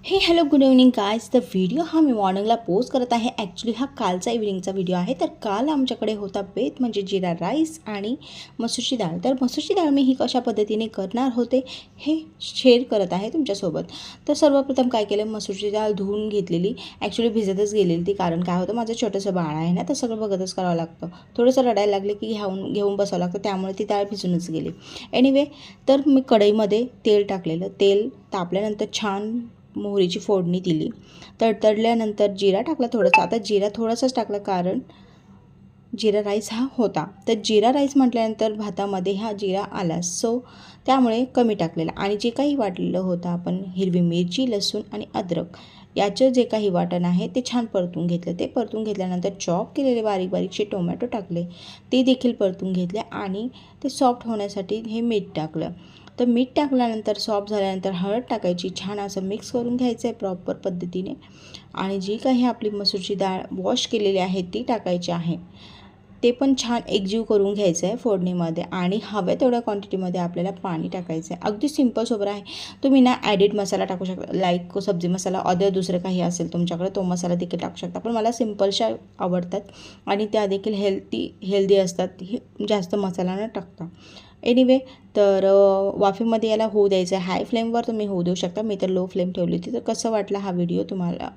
हे hello good evening guys. तर video हा मी मॉर्निंगला पोस्ट करत आहे. ॲक्च्युली हा कालचा इव्हिनिंगचा व्हिडिओ आहे. तर काल आमच्याकडे होता बेत म्हणजे जिरा राईस आणि मसूरची डाळ. तर मसूरची डाळ मी ही कशा पद्धतीने करणार होते हे शेअर करत आहे तुमच्यासोबत. तर सर्वप्रथम काय केलं, मसूरची डाळ धुवून घेतलेली. ॲक्च्युली भिजतच गेलेली ती, कारण काय होतं माझं छोटंसं बाळ आहे ना, तर सगळं बघतच करावं लागतं. थोडंसं रडायला लागले की घेऊन बसावं लागतं, त्यामुळे ती डाळ भिजूनच गेली. एनिवे, तर मी कढईमध्ये तेल टाकलेलं. तेल तापल्यानंतर छान मोहरीची फोडणी दिली. तडतडल्यानंतर जिरा टाकला थोडासा. आता जिरा थोडासाच टाकला, कारण जिरा राईस हा होता. तर जिरा राईस म्हटल्यानंतर भातामध्ये हा जिरा आला, सो त्यामुळे कमी टाकलेला. आणि जे काही वाटलेलं होतं आपण, हिरवी मिरची, लसूण आणि अद्रक याचं जे काही वाटण आहे ते छान परतून घेतलं. ते परतून घेतल्यानंतर चॉप केलेले बारीक बारीकचे टोमॅटो टाकले, ते देखील परतून घेतले. आणि ते सॉफ्ट होण्यासाठी हे मीठ टाकलं. तर मीठ टाकल्यानंतर सॉफ्ट झाल्यानंतर हळद टाकायची. छान असं मिक्स करून घ्यायचं आहे प्रॉपर पद्धतीने. आणि जी काही आपली मसूरची डाळ वॉश केलेली आहे ती टाकायची आहे. ते पण छान एकजीव करून घ्यायचं आहे फोडणीमध्ये. आणि हव्या तेवढ्या क्वांटिटीमध्ये आपल्याला पाणी टाकायचं आहे. अगदी सिंपल सोबत आहे. तुम्ही ना ॲडिड मसाला टाकू शकता, लाईक सब्जी मसाला, अदर दुसरं काही असेल तुमच्याकडे तो मसाला देखील टाकू शकता. पण मला सिंपलशा आवडतात आणि त्या देखील हेल्दी असतात, जास्त मसाला न टाकता. एनिवे, तर वाफेमध्ये याला होऊ द्यायचं आहे. हाय फ्लेमवर तुम्ही होऊ देऊ शकता, मी तर लो फ्लेम ठेवली होती. तर कसं वाटला हा व्हिडिओ तुम्हाला?